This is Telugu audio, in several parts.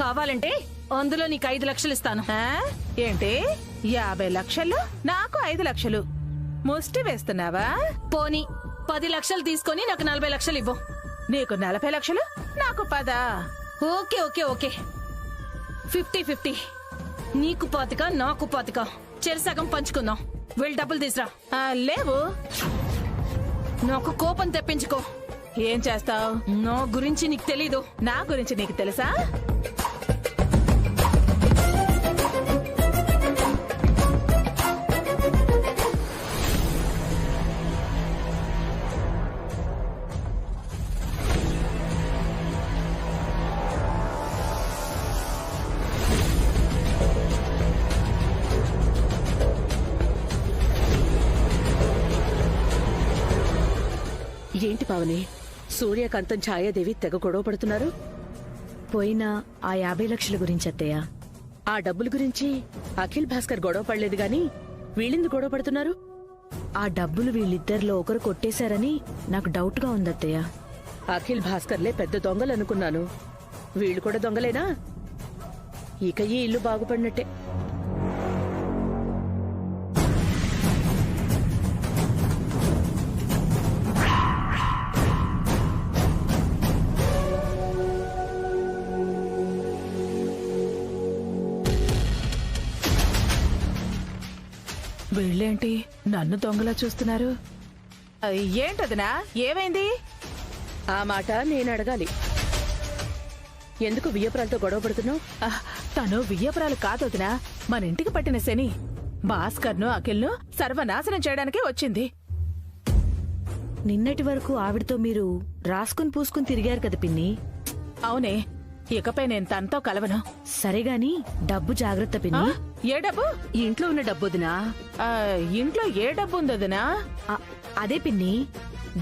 కావాలంటే అందులో నీకు 5 లక్షలు ఇస్తాను. ఏంటి 50 లక్షలు? నాకు 5 లక్షలు ముష్టి వేస్తున్నావా? పోనీ 10 లక్షలు తీసుకొని నాకు 40 లక్షలు ఇవ్వు. నీకు 40 లక్షలు, నాకు 10. Okay okay okay 50-50. నీకు 25 నాకు 25 చెరసగం పంచుకుందాం. వెళ్ళి డబ్బులు తీసురా. లేవు. నాకు కోపం తెప్పించుకో. ఏం చేస్తావు? నా గురించి నీకు తెలీదు. నా గురించి నీకు తెలుసా? ఏంటి పావని, సూర్యకాంతం ఛాయాదేవి తెగ గొడవ పడుతున్నారు? పోయినా ఆ 50 లక్షల గురించి అత్తయ్య. ఆ డబ్బుల గురించి అఖిల్ భాస్కర్ గొడవ పడలేదు గాని వీళ్ళెందుకు గొడవ పడుతున్నారు? ఆ డబ్బులు వీళ్ళిద్దరిలో ఒకరు కొట్టేశారని నాకు డౌట్ గా ఉంది అత్తయ్య. అఖిల్ భాస్కర్లే పెద్ద దొంగలు అనుకున్నాను. వీళ్ళు కూడా దొంగలేనా? ఇక ఈ ఇల్లు బాగుపడినట్టే. వీళ్ళేంటి నన్ను దొంగలా చూస్తున్నారు? ఏంటదినా? ఏమైంది? ఆ మాట నేను అడగాలి. ఎందుకు వియ్యపురాలతో గొడవ పడుతున్నావు? తను వియ్యపురాలు కాదొదినా, మన ఇంటికి పట్టిన శని భాస్కర్ను అఖిల్ను సర్వనాశనం చేయడానికి వచ్చింది. నిన్నటి వరకు ఆవిడతో మీరు రాసుకుని పూసుకుని తిరిగారు కదా పిన్ని. అవునే, ఇకపై నేను తనతో కలవను. సరేగాని డబ్బు జాగ్రత్త పిన్ని. ఏ డబ్బు? ఇంట్లో ఉన్న డబ్బుదినా? ఇంట్లో ఏ డబ్బు ఉందోదినా? అదే పిన్ని,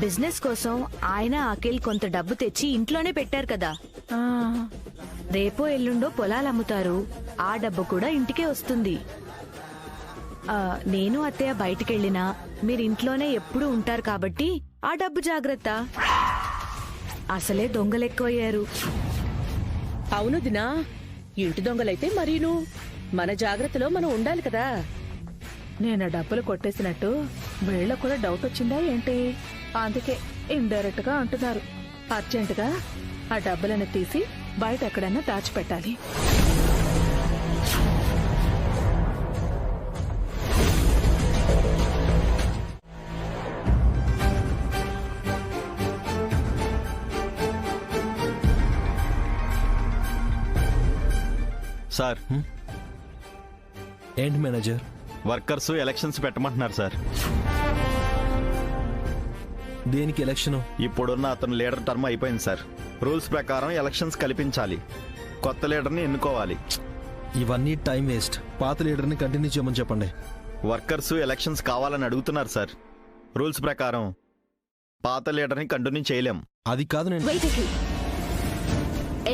బిజినెస్ కోసం ఆయన అఖిల్ కొంత డబ్బు తెచ్చి ఇంట్లోనే పెట్టారు కదా. రేపో ఎల్లుండో పొలాలు అమ్ముతారు. ఆ డబ్బు కూడా ఇంటికే వస్తుంది. నేను అత్తయ్య బయటికెళ్ళినా మీరు ఇంట్లోనే ఎప్పుడూ ఉంటారు కాబట్టి ఆ డబ్బు జాగ్రత్త. అసలే దొంగలెక్కువయ్యారు. అవును దినా, ఇంటి దొంగలైతే మరీను మన జాగ్రత్తలో మనం ఉండాలి కదా. నేను డబ్బులు కొట్టేసినట్టు వీళ్ళకు కూడా డౌట్ వచ్చిందా ఏంటి? అందుకే ఇండైరెక్ట్ గా అంటున్నారు. అర్జెంటుగా ఆ డబ్బులను తీసి బయట ఎక్కడన్నా దాచిపెట్టాలి. సార్, ఏంటి మేనేజర్? వర్కర్స్ ఎలక్షన్స్ పెట్టమంటున్నారు సార్. దేనికి ఎలక్షన్? ఇప్పుడున్న అతను లీడర్ టర్మ్ అయిపోయింది సార్. రూల్స్ ప్రకారం ఎలక్షన్స్ కల్పించాలి. కొత్త లీడర్ని ఎన్నుకోవాలి. ఇవన్నీ టైం వేస్ట్. పాత లీడర్ని కంటిన్యూ చేయమని చెప్పండి. వర్కర్స్ ఎలక్షన్స్ కావాలని అడుగుతున్నారు సార్. రూల్స్ ప్రకారం పాత లీడర్ని కంటిన్యూ చేయలేం. అది కాదు, నేను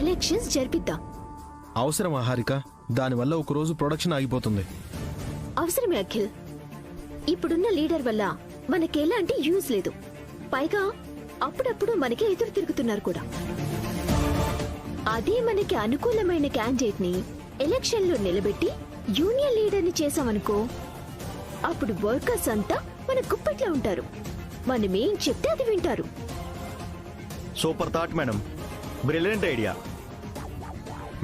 ఎలక్షన్స్ జరిపిద్దాం. అవసరం హారిక, దానివల్ల ఒకరోజు ప్రొడక్షన్ ఆగిపోతుంది. అవసరమే అఖిల్. ఇప్పుడున్న లీడర్ వల్ల మనకెలాంటి యూజ్ లేదు. పైగా అప్పుడప్పుడు మనకి ఎదురు తిరుగుతున్నారు కూడా. అదే మనకి అనుకూలమైన క్యాండిడేట్ ని ఎలక్షన్ లో నిలబెట్టి యూనియన్ లీడర్ ని చేసామనుకో, అప్పుడు వర్కర్స్ అంతా మన గుప్పెట్లో ఉంటారు. మనమేం చెప్తే అది వింటారు. Super thought madam. Brilliant idea.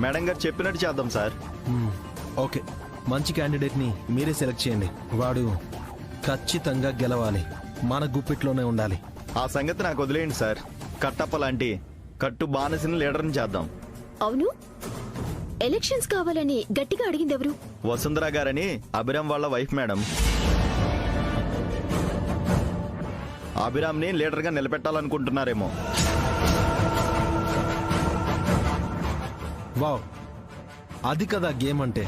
Madam గారు చెప్పినట్టు చేద్దాం సార్. ఓకే, మంచి క్యాండిడేట్ ని మీరే సెలెక్ట్ చేయండి. వాడు ఖచ్చితంగా గెలవాలి, మన గుప్పిట్లోనే ఉండాలి. ఆ సంగతి నాకు వదిలేయండి సార్. కట్టప్ప లాంటి కట్టు బానిసని లీడర్ని చేద్దాం. అవును, ఎలక్షన్స్ కావాలని గట్టిగా అడిగింది ఎవరు? వసుంధర గారని అభిరామ్ వాళ్ళ వైఫ్ మేడం. అభిరామ్ని లీడర్గా నిలబెట్టాలనుకుంటున్నారేమో. వావ్, అది కదా గేమ్ అంటే.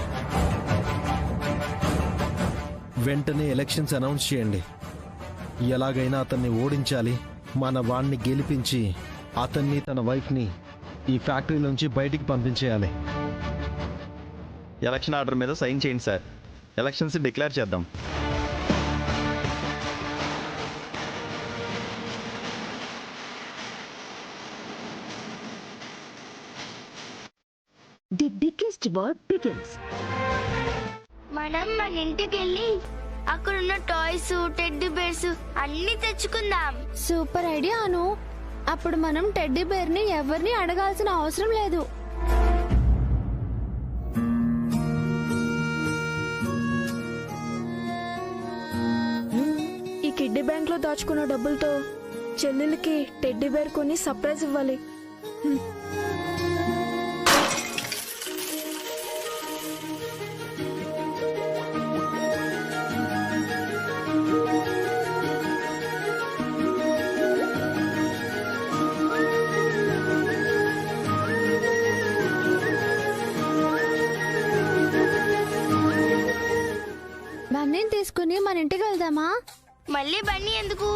వెంటనే ఎలక్షన్స్ అనౌన్స్ చేయండి. ఎలాగైనా అతన్ని ఓడించాలి. మన వాణ్ణి గెలిపించి అతన్ని, తన వైఫ్ని ఈ ఫ్యాక్టరీలోంచి బయటికి పంపించేయాలి. ఎలక్షన్ ఆర్డర్ మీద సైన్ చేయండి సార్. ఎలక్షన్స్ డిక్లేర్ చేద్దాం. The festival begins. మనం మన ఇంటికి వెళ్ళి అక్కడున్న టాయ్స్ టెడ్డీ బేర్స్ అన్ని తెచ్చుకుందాం. సూపర్ ఐడియా అను. అప్పుడు మనం టెడ్డీ బేర్ ని ఎవరిని అడగాల్సిన అవసరం లేదు. ఈ కిడ్డీ బ్యాంక్ లో దాచుకున్న డబ్బులతో చెల్లెలకి టెడ్డీ బేర్ కొని సర్ప్రైజ్ ఇవ్వాలి. బన్నీని తీసుకుని మన ఇంటికి వెళ్దామా? మళ్ళీ బన్నీ ఎందుకు,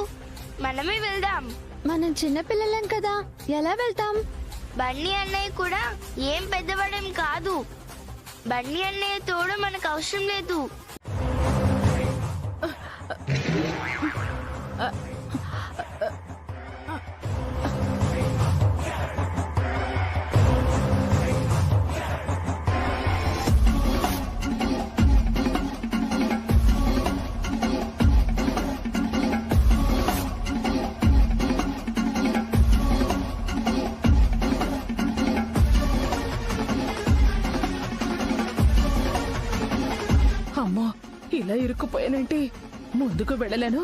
మనమే వెళ్దాం. మనం చిన్న పిల్లలం కదా, ఎలా వెళ్తాం? బన్నీ అన్నయ్య కూడా ఏం పెద్దవాడేం కాదు. బన్నీ అన్నయ్య తోడు మనకు అవసరం లేదు. అమ్మో, ఇలా ఇరుక్కుపోయానంటే ముందుకు వెళ్ళలేను,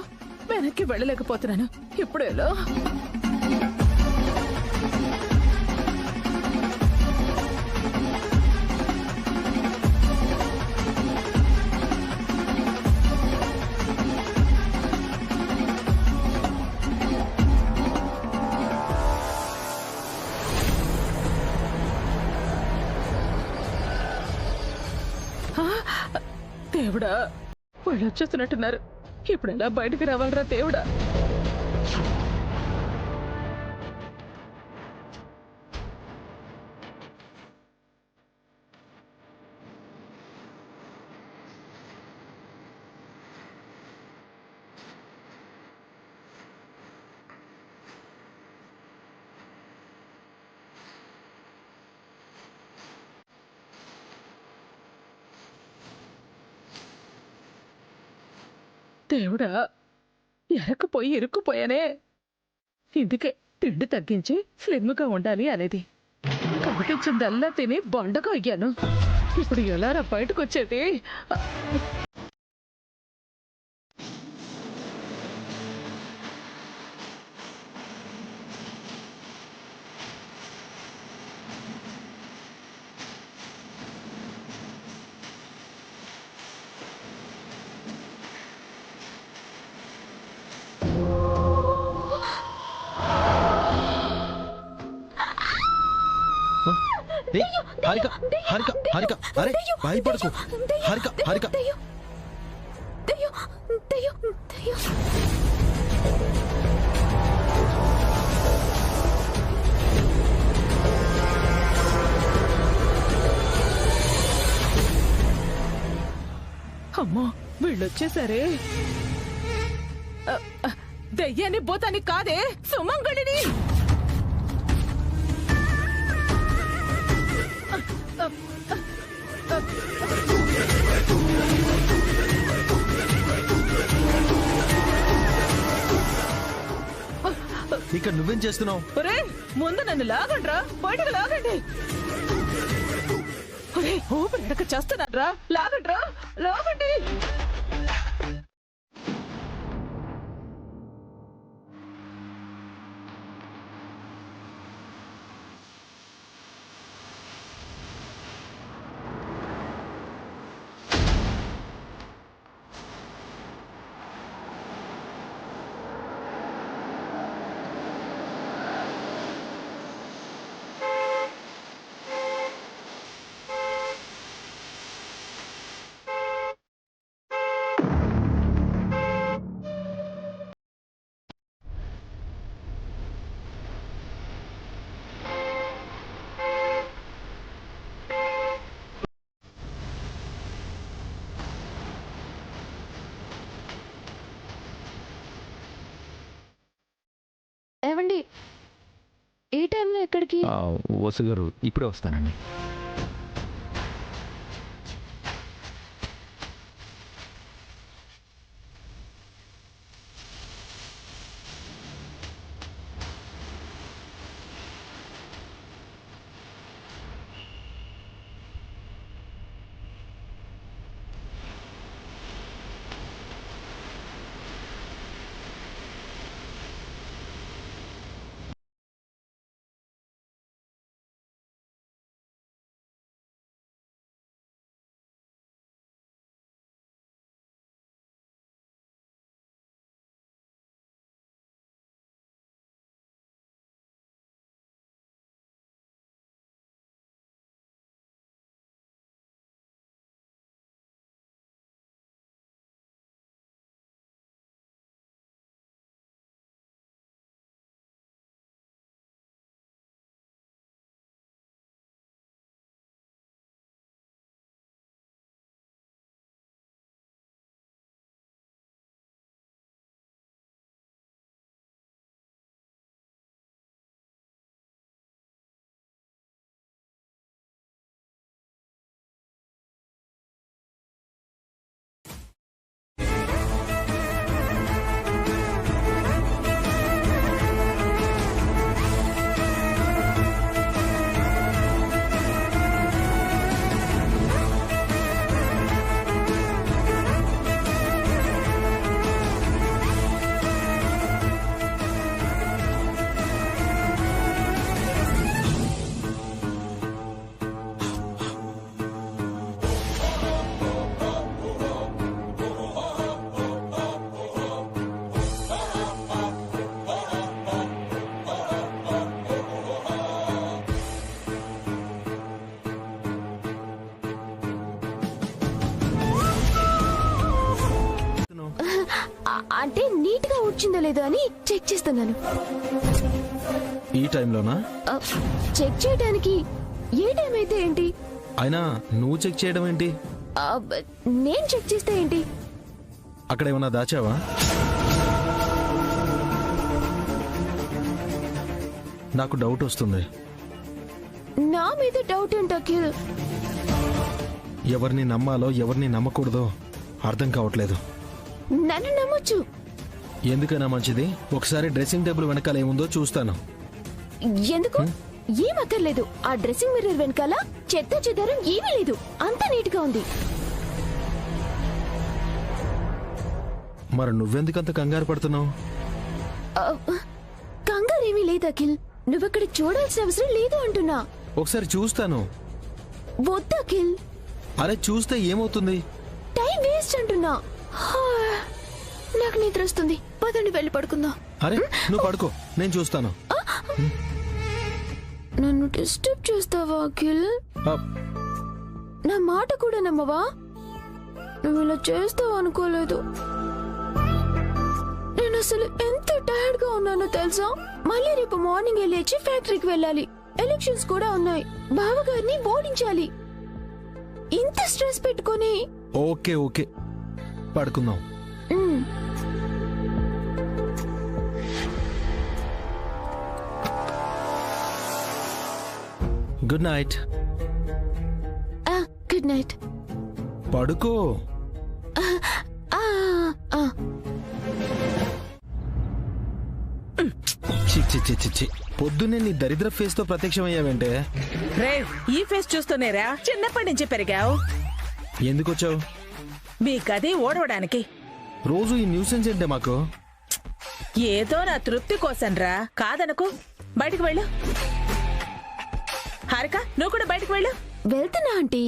వెనక్కి వెళ్ళలేకపోతున్నాను. ఇప్పుడు ఎలా? దేవుడా, వాళ్ళు వచ్చేస్తున్నట్టున్నారు. ఇప్పుడు ఎలా బయటకు రావాలరా దేవుడా? దేవుడా, ఎరకపోయి ఇరుక్కుపోయానే. ఇందుకే తిండి తగ్గించి స్లిమ్గా ఉండాలి అనేది. కనిపించిందల్లా తిని బొండగా అయ్యాను. ఇప్పుడు ఎలారా బయటకు వచ్చేది? హారిక, హారిక, హారిక, అరే భయపడకు. హారిక, హారిక. అమ్మో, వీళ్ళొచ్చేసారే. దయ్యాన్ని పోతాని కాదే, సుమంగళిని. ఇక్కడ నువ్వేం చేస్తున్నావు? ఒరే, ముందు నన్ను లాగండ్రా, బయటకు లాగండి. ఒరే, ఊపిరి ఎడక చేస్తున్నారా, లాగండ్రా, లాగండి. ఏవండి, ఈ టైంలో ఎక్కడికి? వసు గారు ఇప్పుడే వస్తానండి. వచ్చిందో లేదో అని చెక్ చేస్తున్నాను. ఈ టైంలోనా? చెక్ చేయడానికి ఏ టైం అయితే ఏంటి? అయినా నువ్వు చెక్ చేయడం ఏంటి? నేను చెక్ చేస్తే ఏంటి? అక్కడ ఏమన్నా దాచావా? నాకు డౌట్ వస్తుంది. నా మీద డౌట్ ఏంటి అఖిల్? ఎవరిని నమ్మాలో ఎవరిని నమ్మకూడదో అర్థం కావట్లేదు. నన్ను నమ్మొచ్చు. ఎందుకైనా మంచిది ఒకసారి డ్రెస్సింగ్ టేబుల్ వెనకాల ఏముందో చూస్తాను. ఎందుకు? ఏం అక్కర్లేదు. ఆ డ్రెస్సింగ్ మిర్రర్ వెనకాల చెత్త చెదారం ఏమీ లేదు. అంత నీట్ గా ఉంది. మరి నువ్వెందుకంత కంగారు పడుతున్నావు? కంగారేమీ లేదు అఖిల్. నువ్వక్కడ చూడాల్సిన అవసరం లేదు అంటున్నా. ఒకసారి చూస్తాను. వద్దు అఖిల్. అరే చూస్తే ఏమవుతుంది? టైం వేస్ట్ అంటున్నా. నాకు నిద్ర వస్తుంది. పదండి వెళ్ళి పడుకుందాం. అరే నువ్వు పడుకో, నేను చూస్తాను. నన్ను డిస్టర్బ్ చేస్తావా అఖిల్? నా మాట కూడా నమ్మవా? నువ్వు ఇలా చేస్తావు అనుకోలేదు. నేను అసలు ఎంత టైర్డ్ గా ఉన్నానో తెలుసా? మళ్ళీ రేపు మార్నింగ్ లేచి ఫ్యాక్టరీకి వెళ్ళాలి. ఎలక్షన్స్ కూడా ఉన్నాయి. బావగారిని ఓడించాలి. ఇంత స్ట్రెస్ పెట్టుకొని ఓకే ఓకే పడుకుందాం. Good night. Good night. పడుకో. పొద్దున్నే నీ దరిద్ర ఫేస్ తో ప్రత్యక్షమయ్యావంటే? రే ఈ ఫేస్ చూస్తూనేరా చిన్నప్పటి నుంచి పెరిగావు. ఎందుకు వచ్చావు? మీ గది ఓడవడానికి. రోజు ఈ న్యూసెన్స్ ఏంటే మాకు? ఏదో నా తృప్తి కోసం రా. కాదనుకో. బయటకు వెళ్ళు. హారిక నువ్వు కూడా బయటకు వెళ్ళు. వెళ్తున్నా ఆంటీ.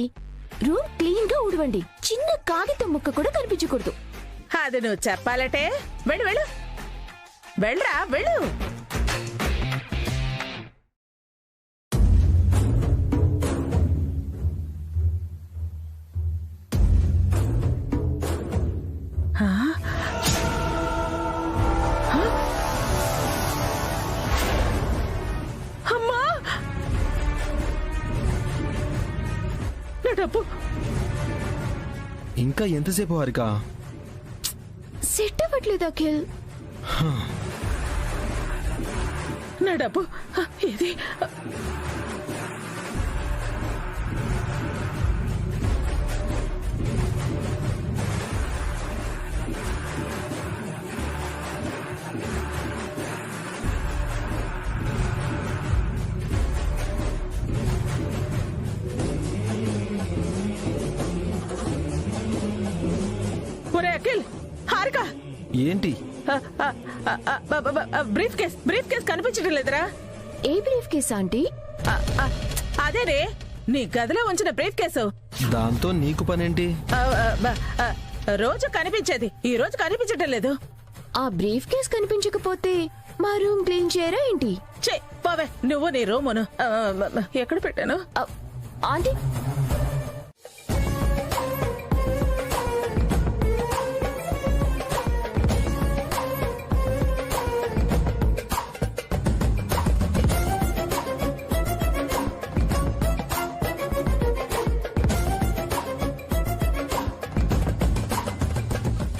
రూమ్ క్లీన్ గా ఊడవండి. చిన్న కాగితం ముక్క కూడా కనిపించకూడదు. అది నువ్వు చెప్పాలటే. వెళ్ళు వెళ్ళు. వెళ్ళరా వెళ్ళు. అమ్మా నా డబ్బు. ఇంకా ఎంతసేపు హారిక? సెట్ అవ్వట్లేదు అఖిల్. నా డబ్బు ఇది. ఒరే అఖిల్, హారిక ఏంటి? బ్రీఫ్ కేస్ కనిపించడం లేదురా. A brief case aunty? అదేనే నీ గదిలో ఉంచిన బ్రీఫ్ కేసు. దాంతో నీకు పనేంటి? రోజు కనిపించేది ఈ రోజు కనిపించడం లేదు. ఆ బ్రీఫ్ కేస్ కనిపించకపోతే మా రూమ్ క్లీన్ చేయరా ఏంటి? చే పోవే నువ్వు నీ రూమును. ఎక్కడ పెట్టాను? ఆంటీ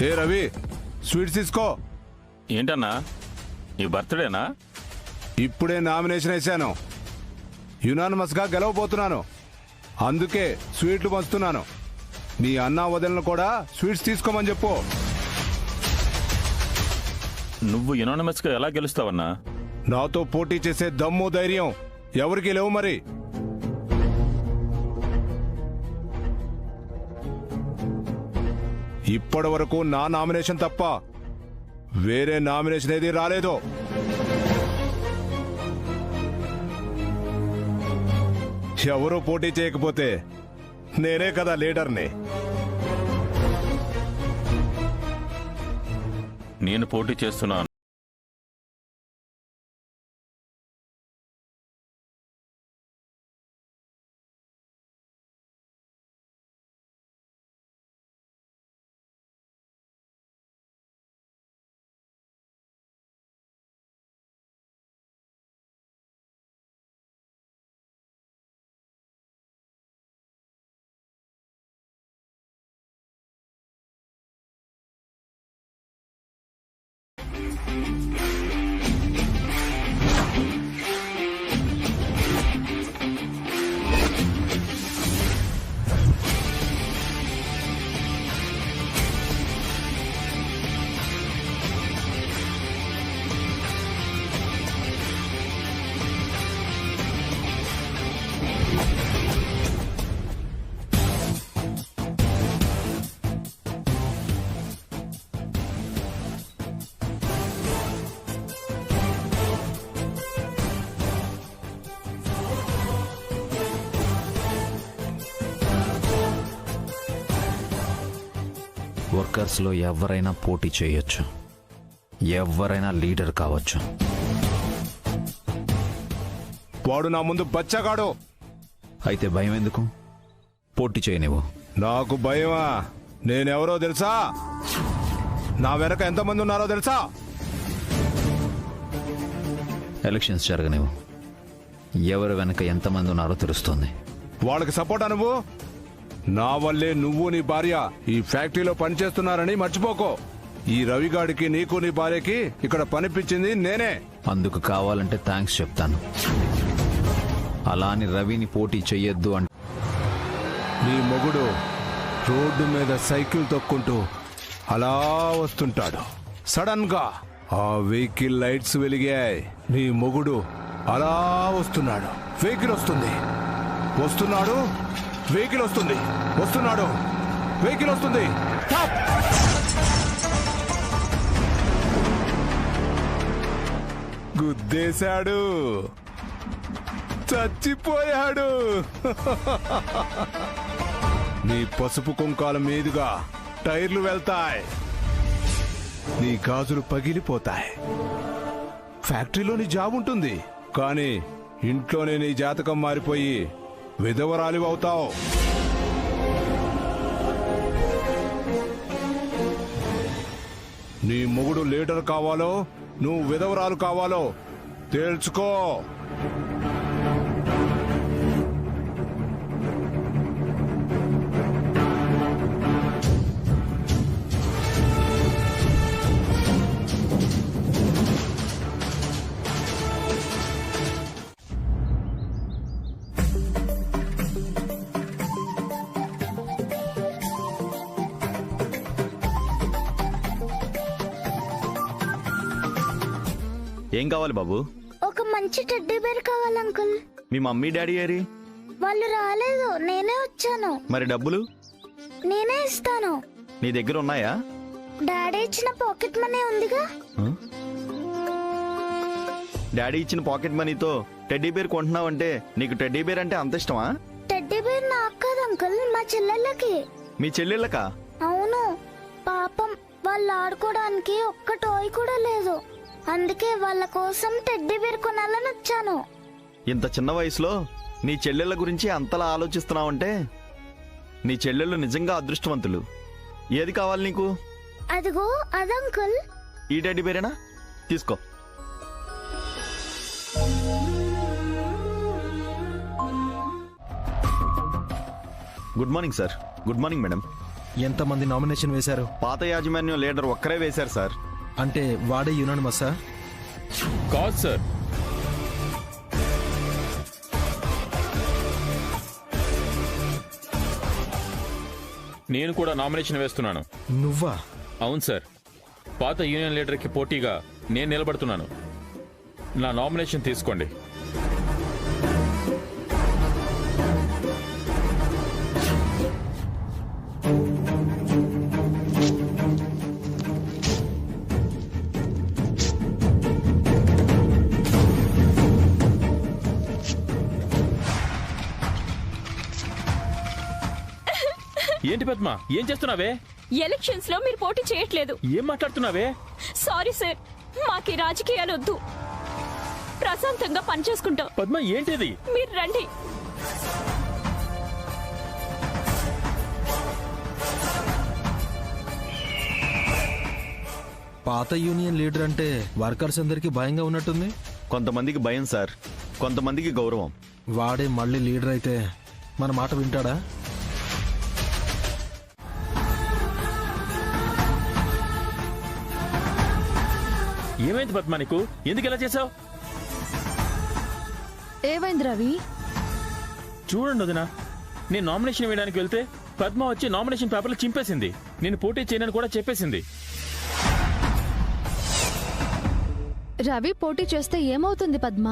ఏ రవి, స్వీట్స్ తీసుకో. ఏంటన్నా నీ బర్త్డేనా? ఇప్పుడే నామినేషన్ వేశాను. యునానిమస్ గా గెలవబోతున్నాను. అందుకే స్వీట్లు పంచుతున్నాను. మీ అన్నా వదిలిన కూడా స్వీట్స్ తీసుకోమని చెప్పు. నువ్వు యునానిమస్ గా ఎలా గెలుస్తావన్నా? నాతో పోటీ చేసే దమ్ము ధైర్యం ఎవరికి లేవు. మరి ఇప్పటి వరకు నా నామినేషన్ తప్ప వేరే నామినేషన్ ఏది రాలేదు. ఎవరూ పోటీ చేయకపోతే నేనే కదా లీడర్ని. నేను పోటీ చేస్తున్నాను. వర్కర్స్లో ఎవరైనా పోటీ చేయొచ్చు, ఎవరైనా లీడర్ కావచ్చు. వాడు నా ముందు బచ్చగాడు. అయితే భయం ఎందుకు? పోటీ చేయనివ్వు. నాకు భయమా? నేనెవరో తెలుసా? నా వెనక ఎంతమంది ఉన్నారో తెలుసా? ఎలక్షన్స్ జరగనివ్వు. ఎవరి వెనక ఎంతమంది ఉన్నారో తెలుస్తుంది. వాళ్ళకి సపోర్ట్ నువ్వు. నా వల్లే నువ్వు నీ భార్య ఈ ఫ్యాక్టరీలో పనిచేస్తున్నారని మర్చిపోకో. ఈ రవిగాడికి నీకు నీ భార్యకి ఇక్కడ పనిపించింది నేనే. అందుకు కావాలంటే థ్యాంక్స్ చెప్తాను. అలా అని రవిని పోటీ చెయ్యొద్దు అంటే నీ మొగుడు రోడ్డు మీద సైకిల్ తొక్కుంటూ అలా వస్తుంటాడు. సడన్ గా ఆ వెహికల్ లైట్స్ వెలిగాయి. నీ మొగుడు అలా వస్తున్నాడు. వెహికల్ వస్తుంది, వస్తున్నాడు, వెహికల్ వస్తుంది, వస్తున్నాడు, వెహికల్ వస్తుంది. గుద్దేశాడు, చచ్చిపోయాడు. నీ పసుపు కుంకాల మీదుగా టైర్లు వెళ్తాయి, నీ గాజులు పగిలిపోతాయి. ఫ్యాక్టరీలో నీ జాబ్ ఉంటుంది, కానీ ఇంట్లోనే నీ జాతకం మారిపోయి విధవరాలి అవుతావు. నీ మొగుడు లీడర్ కావాలో నువ్వు విధవరాలు కావాలో తేల్చుకో. ఏం కావాలి బాబు? ఒక మంచి టెడ్డీ బేర్ కావాలి అంకుల్. మీ మమ్మీ డాడీ ఏరి? వాళ్ళు రాలేదు, నేనే వచ్చాను. మరి డబ్బులు? నేనే ఇస్తాను. నీ దగ్గర ఉన్నాయా? డాడీ ఇచ్చిన పాకెట్ మనీ ఉందిగా. డాడీ ఇచ్చిన పాకెట్ మనీతో టెడ్డీ బేర్ కొంటున్నావంటే నీకు టెడ్డీ బేర్ అంటే అంత ఇష్టమా? టెడ్డీ బేర్ నాకు కాదు అంకుల్, మా చెల్లెళ్ళకి. మీ చెల్లెళ్ళకా? అవును, పాపం వాళ్ళు ఆడుకోవడానికి ఒక్క టాయ్ కూడా లేదు. అందుకే వాళ్ళ కోసం టెడ్డీ బేర్ కొనాలని వచ్చాను. ఇంత చిన్న వయసులో నీ చెల్లెళ్ళ గురించి అంతలా ఆలోచిస్తున్నావంటే నీ చెల్లెళ్ళు నిజంగా అదృష్టవంతులు. ఏది కావాలి నీకు? అదిగో అదంకుల్. ఈ టెడ్డీ బేరేనా? తీసుకో. Good morning sir. Good morning madam. ఎంతమంది నామినేషన్ వేశారు? పాత యాజమాన్యం లీడర్ ఒక్కరే వేశారు సార్. అంటే వాడే యునానిమస్సా? కాదు సార్, నేను కూడా నామినేషన్ వేస్తున్నాను. నువ్వా? అవును సార్, పాత యూనియన్ లీడర్కి పోటీగా నేను నిలబడుతున్నాను. నా నామినేషన్ తీసుకోండి. ఏంటి పద్మ, ఏం చేస్తున్నావే? ఎలక్షన్స్ లో మీరు పోటీ చేయట్లేదు. ఏం మాట్లాడుతున్నావే? సారీ సార్, మాకి రాజకీయాలు వద్దు. ప్రశాంతంగా పనిచేసుకుంటాం. పద్మ ఏంటిది? మీరు రండి. పాత యూనియన్ లీడర్ అంటే వర్కర్స్ అందరికి భయంగా ఉన్నట్టుంది. కొంతమందికి భయం సార్, కొంతమందికి గౌరవం. వాడే మళ్ళీ లీడర్ అయితే మన మాట వింటాడా? ఏమైంది పద్మ నీకు? ఎందుకు ఇలా చేసావు? ఏమైంది రవి? చూడండి వదినా, నేను నామినేషన్ వేయడానికి వెళ్తే పద్మ వచ్చి నామినేషన్ పేపర్లు చింపేసింది. నేను పోటీ చేయనని కూడా చెప్పేసింది. రవి పోటీ చేస్తే ఏమవుతుంది పద్మ?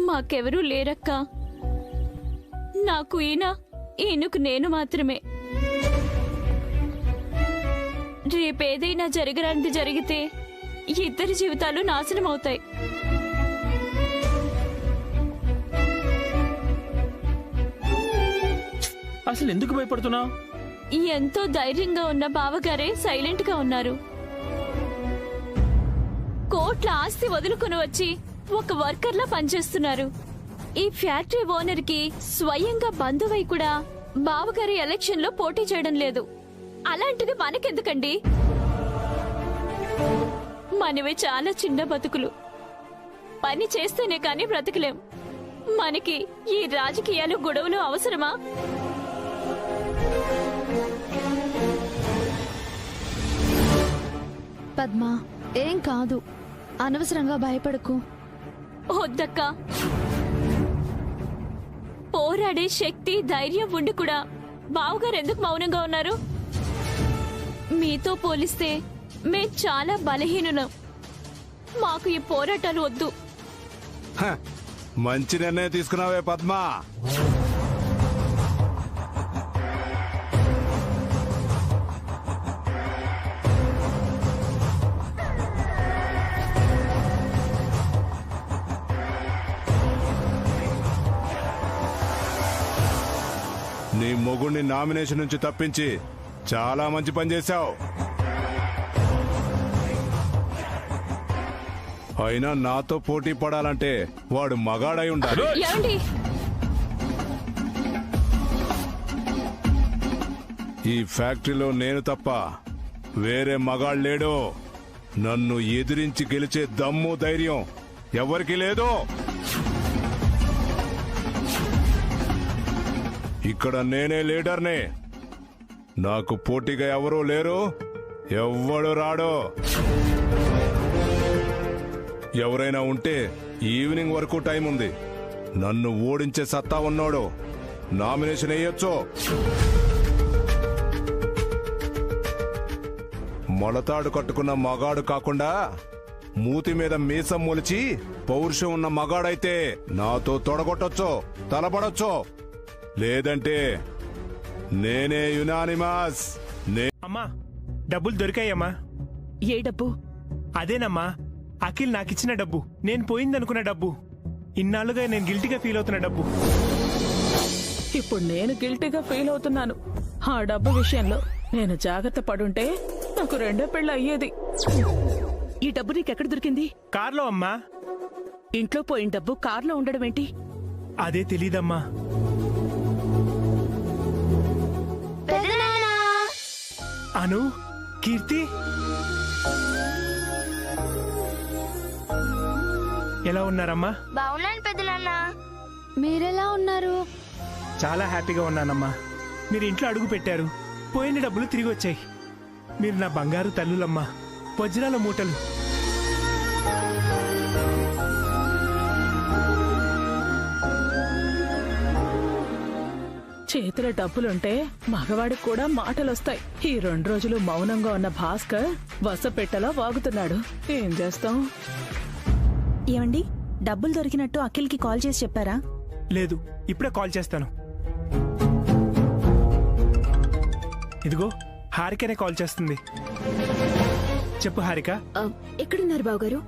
మాకెవరూ లేరక్క. నాకు ఈయనకు నేను మాత్రమే. రేపేదైనా జరగరానిది జరిగితే ఇద్దరి జీవితాలు నాశనం అవుతాయి. అసలు ఎందుకు భయపడుతున్నావు? ఎంతో ధైర్యంగా ఉన్న బావగారే సైలెంట్ గా ఉన్నారు. కోట్ల ఆస్తి వదులుకుని వచ్చి ఒక వర్కర్లా పనిచేస్తున్నారు. ఈ ఫ్యాక్టరీ ఓనర్ కి స్వయంగా బంధువై కూడా బావగారి ఎలక్షన్ లో పోటీ చేయడం లేదు. అలాంటిది మనకెందుకండి? మనవి చాలా చిన్న బతుకులు. పని చేస్తేనే కానీ బ్రతకలేం. మనకి ఈ రాజకీయాలు గొడవలు అవసరమా? పద్మ ఏం కాదు, అనవసరంగా భయపడకు. వద్దక్క. పోరాడే శక్తి ధైర్యం ఉండి కూడా బావగారు ఎందుకు మౌనంగా ఉన్నారు? మీతో పోలిస్తే మేం చాలా బలహీనులం. మాకు ఈ పోరాటాలు వద్దు. మంచి నిర్ణయం తీసుకున్నావే పద్మ. నీ మొగుడిని నామినేషన్ నుంచి తప్పించి చాలా మంచి పని చేశావు. అయినా నాతో పోటీ పడాలంటే వాడు మగాడై ఉండాలి. ఈ ఫ్యాక్టరీలో నేను తప్ప వేరే మగాడు లేడు. నన్ను ఎదిరించి గెలిచే దమ్ము ధైర్యం ఎవరికి లేదు. ఇక్కడ నేనే లీడర్ని. నాకు పోటీగా ఎవరూ లేరు, ఎవ్వడు రాడు. ఎవరైనా ఉంటే ఈవినింగ్ వరకు టైం ఉంది. నన్ను ఓడించే సత్తా ఉన్నాడు నామినేషన్ వేయొచ్చు. మొలతాడు కట్టుకున్న మగాడు కాకుండా మూతి మీద మీసం మొలిచి పౌరుషం ఉన్న మగాడైతే నాతో తొడగొట్టొచ్చు, తలపడొచ్చు. లేదంటే నేనే యునానిమస్. అమ్మా, డబ్బులు దొరికాయమ్మా. ఏ డబ్బు? అదేనమ్మా, అఖిల్ నాకిచ్చిన డబ్బు. నేను పోయిందనుకున్న డబ్బు. ఇన్నాళ్ళుగా నేను గిల్టీగా ఫీల్ అవుతున్న డబ్బు. ఇప్పుడు నేను గిల్టీగా ఫీల్ అవుతున్నాను. ఆ డబ్బు విషయంలో నేను జాగ్రత్త పడుంటే నాకు రెండో పెళ్ళి అయ్యేది. ఈ డబ్బు నీకెక్కడ దొరికింది? కార్లో అమ్మా. ఇంట్లో పోయిన డబ్బు కార్లో ఉండడం ఏంటి? అదే తెలీదమ్మా. అను, కీర్తి ఎలా ఉన్నారమ్మా? బాగున్నాను పెద్దనాన్న. మీరెలా ఉన్నారు? చాలా హ్యాపీగా ఉన్నానమ్మా. మీరు ఇంట్లో అడుగు పెట్టారు, పోయిన డబ్బులు తిరిగి వచ్చాయి. మీరు నా బంగారు తల్లులమ్మా, వజ్రాల మూటలు. చేతిలో డబ్బులుంటే మగవాడికి కూడా మాటలొస్తాయి. ఈ 2 రోజులు మౌనంగా ఉన్న భాస్కర్ వసపెట్టలా వాగుతున్నాడు. ఏం చేస్తాం? ఏమండి, డబ్బులు దొరికినట్టు అఖిల్కి కాల్ చేసి చెప్పారా? లేదు, ఇప్పుడే కాల్ చేస్తాను. ఇదిగో హారికనే కాల్ చేస్తుంది. చెప్పు హారిక. ఎక్కడున్నారు బావగారు?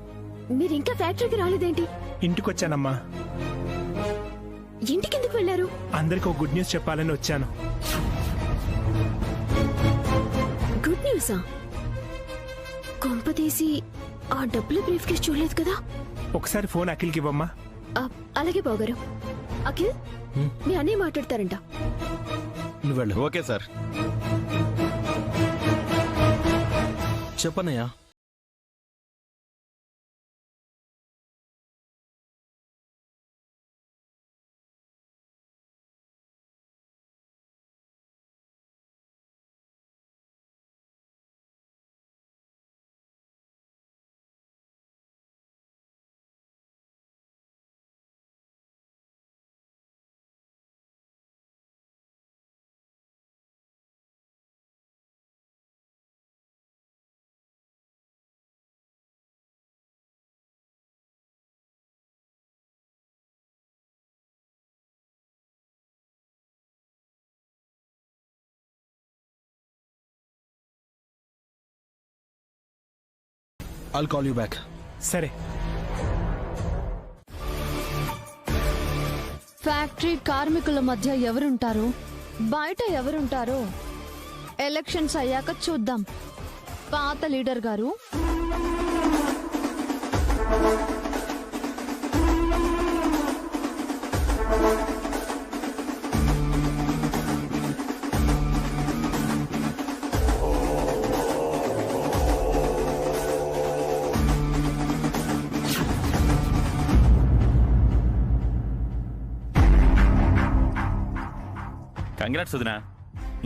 మీరు ఇంకా ఫ్యాక్టరీకి రాలేదేంటి? ఇంటికొచ్చానమ్మా. ఇంటికెందుకు వెళ్లారు? అందరికి ఒక గుడ్ న్యూస్ చెప్పాలని వచ్చాను. గుడ్ న్యూసా? కొంపతీసి ఆ డబ్బులు బ్రీఫ్ కేసు చూడలేదు కదా? ఒకసారి ఫోన్ అఖిల్కి ఇవ్వమ్మా. అలాగే బావగారు. అఖిల్, మీ అన్నయ్య మాట్లాడతారంట. Okay sir. చెప్పనయ్యా. I'll call you back. సరే. ఫ్యాక్టరీ కార్మికుల మధ్య ఎవరుంటారు, బయట ఎవరుంటారో ఎలక్షన్స్ అయ్యాక చూద్దాం. పాత లీడర్ గారు, కంగ్రాట్స్ వదినా.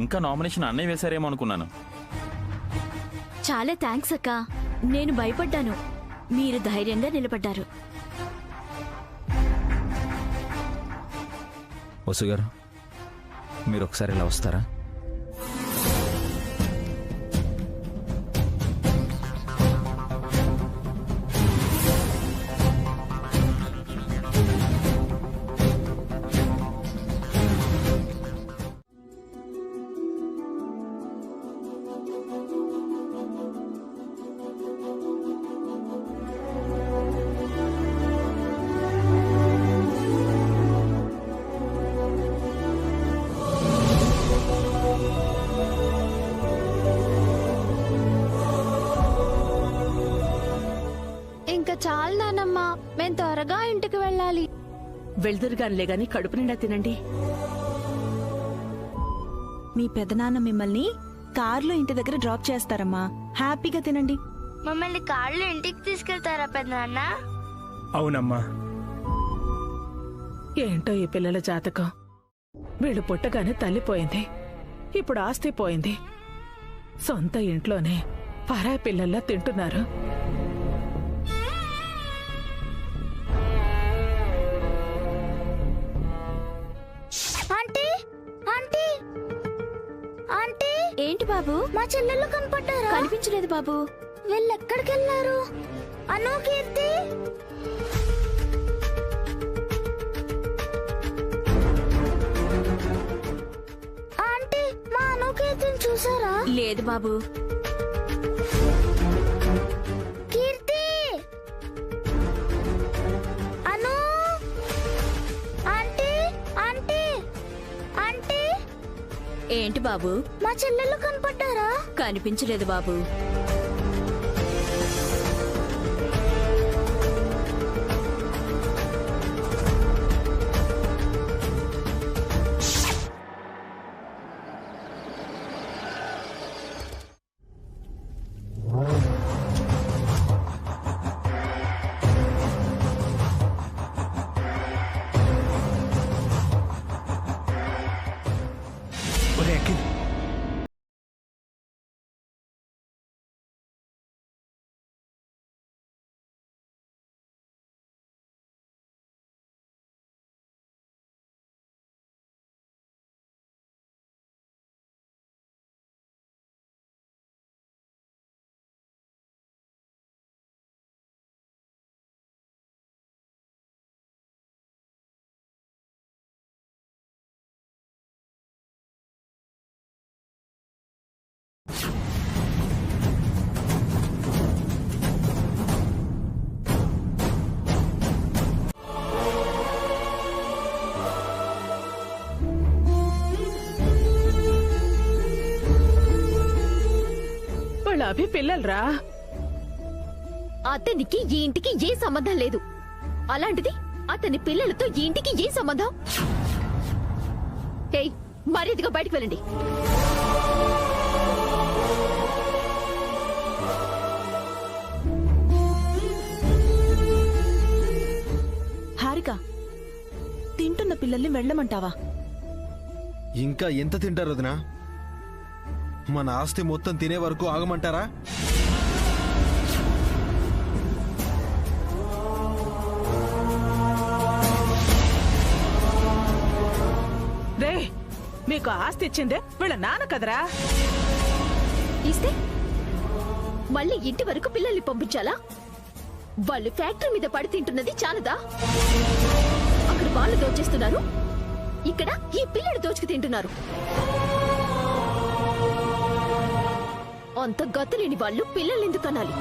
ఇంకా నామినేషన్ అన్నయ్య వేశారేమో అనుకున్నాను. చాలా థ్యాంక్స్ అక్క. నేను భయపడ్డాను, మీరు ధైర్యంగా నిలబడ్డారు. వసు గారు, మీరు ఒకసారి ఇలా వస్తారా? చాలు నానమ్మా, మేం త్వరగా ఇంటికి వెళ్ళాలి. వెళ్దురుగానిలే గాని కడుపు నిండా తినండి. మీ పెదనాన్న మిమ్మల్ని కార్లో ఇంటి దగ్గర డ్రాప్ చేస్తారమ్మా. హ్యాపీగా తినండి. మమ్మల్ని కార్లో ఇంటికి తీసుకెళ్తారా పెద్దనాన్న? అవునమ్మా. ఏంటో ఈ పిల్లల జాతకం. వీళ్ళు పుట్టగానే తల్లి పోయింది, ఇప్పుడు ఆస్తి పోయింది. సొంత ఇంట్లోనే పరాయి పిల్లల్లా తింటున్నారు. ఏంటి బాబు? మా చెల్లెళ్ళు కనపడ్డారా? కనిపించలేదు బాబు. వీళ్ళెక్కడికి వెళ్ళారు? అను, కీర్తి. ఆంటీ, మా అను కీర్తిని చూసారా? లేదు బాబు. కీర్తి, అను, ఆంటీ, ఆంటీ, ఆంటీ. ఏంటి బాబు? మా చెల్లెళ్ళు కనపడ్డారా? కనిపించలేదు బాబు. అభి పిల్లలరా. అతనికి ఈ ఇంటికి ఏ సంబంధం లేదు. అలాంటిది అతని పిల్లలతో ఈ ఇంటికి ఏ సంబంధం? ఏయ్, మర్యాదగా బయటికి వెళ్ళండి. హారిక, తింటున్న పిల్లల్ని వెళ్ళమంటావా? ఇంకా ఎంత తింటారు వదినా? మన ఆస్తి మొత్తం తినే వరకు ఆగమంటారా? రే, మీకు ఆస్తి ఇచ్చిందే వీళ్ళ నాన్న కదరా. ఇస్తే మళ్ళీ ఇంటి వరకు పిల్లల్ని పంపించాలా? వాళ్ళు ఫ్యాక్టరీ మీద పడి తింటున్నది చాలదా? అక్కడ వాళ్ళు దోచేస్తున్నారు, ఇక్కడ ఈ పిల్లలు దోచుకు తింటున్నారు. అంత గతులేని వాళ్ళు పిల్లల్ని ఎందుకు అనాలి?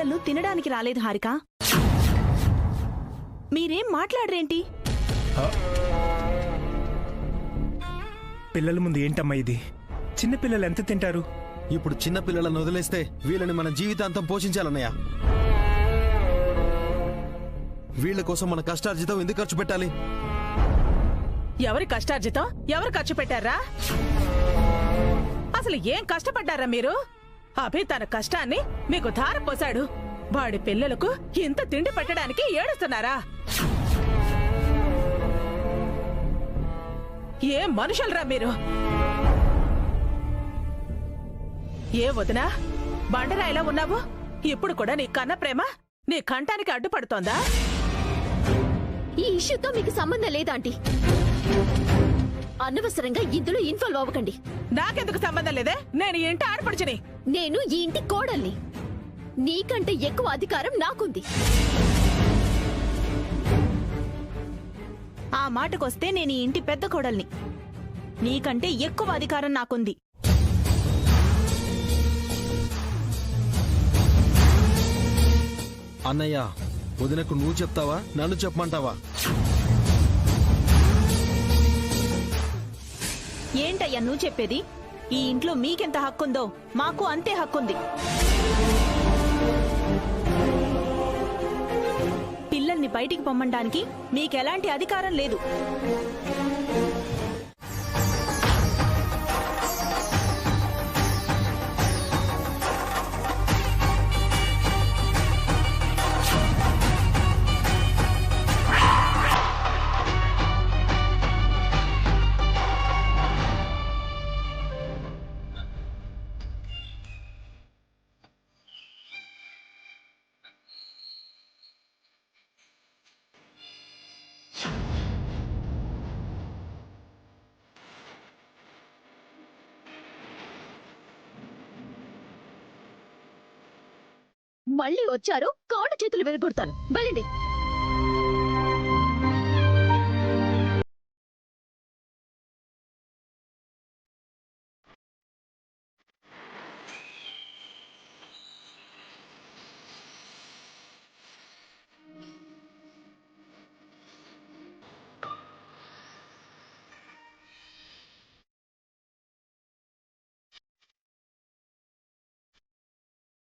పిల్లలు తినడానికి రాలేదు హారిక. మీరేం మాట్లాడరేంటి? పిల్లల ముందు ఏంటమ్మా ఇది? చిన్న పిల్లలు ఎంత తింటారు? ఇప్పుడు చిన్న పిల్లలను వదిలేస్తే వీళ్ళని మన జీవితాంతం పోషించాలన్నయ్య. వీళ్ళ కోసం మన కష్టార్జితం ఎందుకు ఖర్చు పెట్టాలి? ఎవరి కష్టార్జితం ఎవరు ఖర్చు పెట్టారా? అసలు ఏం కష్టపడ్డారా మీరు? అభి తన కష్టాన్ని మీకు ధారపోశాడు. వాడి పిల్లలకు ఇంత తిండి పెట్టడానికి ఏడుస్తున్నారా? ఏం మనుషులరా మీరు? ఏ వదినా బండరాయిలా ఉన్నావు? ఇప్పుడు కూడా నీ కన్న ప్రేమ నీ కంఠానికి అడ్డుపడుతోందా? ఈ ఇష్యూతో మీకు సంబంధం లేదాంటీ. అనవసరంగా ఇందులో ఇన్వాల్వ్ అవ్వకండి. నాకెందుకు సంబంధం లేదే? నేను ఈ ఇంటి ఆడపడుచుని. నేను ఈ ఇంటి కోడల్ని. నీకంటే ఎక్కువ అధికారం నాకుంది. ఆ మాటకొస్తే నేను ఈ ఇంటి పెద్ద కోడల్ని. నీకంటే ఎక్కువ అధికారం నాకుంది. అన్నయ్య, వదినకు నువ్వు చెప్తావా నన్ను చెప్పమంటావా? ఏంటయ్యా నువ్వు చెప్పేది? ఈ ఇంట్లో మీకెంత హక్కుందో మాకు అంతే హక్కుంది. పిల్లల్ని బయటికి పొమ్మడానికి మీకెలాంటి అధికారం లేదు. మళ్ళీ వచ్చారు, కాళ్ళు చేతులు విరగొడతాను. వెళ్ళండి.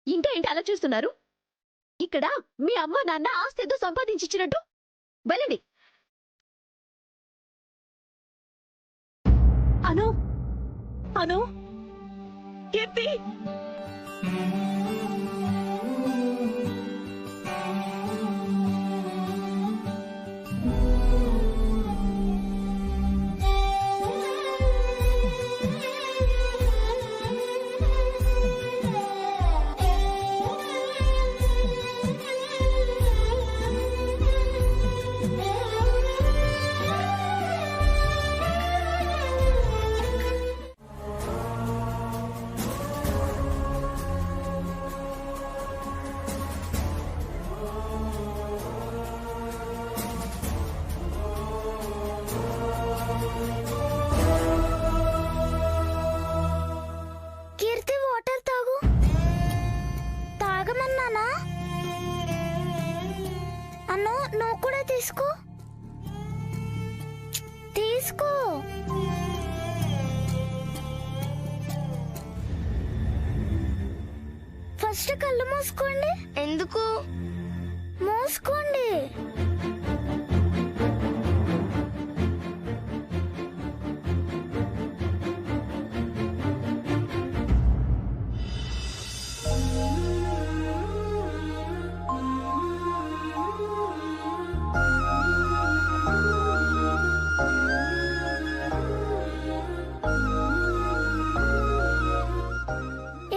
ఇంకా ఏంటి అలా చూస్తున్నారు? ఇక్కడ మీ అమ్మ నాన్న ఆస్తి ఏదో సంపాదించిచ్చినట్టు. వెళ్ళండి. అను అను కీర్తి, నువ్వు కూడా తీసుకో. తీసుకో. ఫస్ట్ కళ్ళు మూసుకోండి. ఎందుకు మూసుకోండి?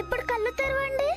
ఇప్పుడు కళ్ళు తెరవండి.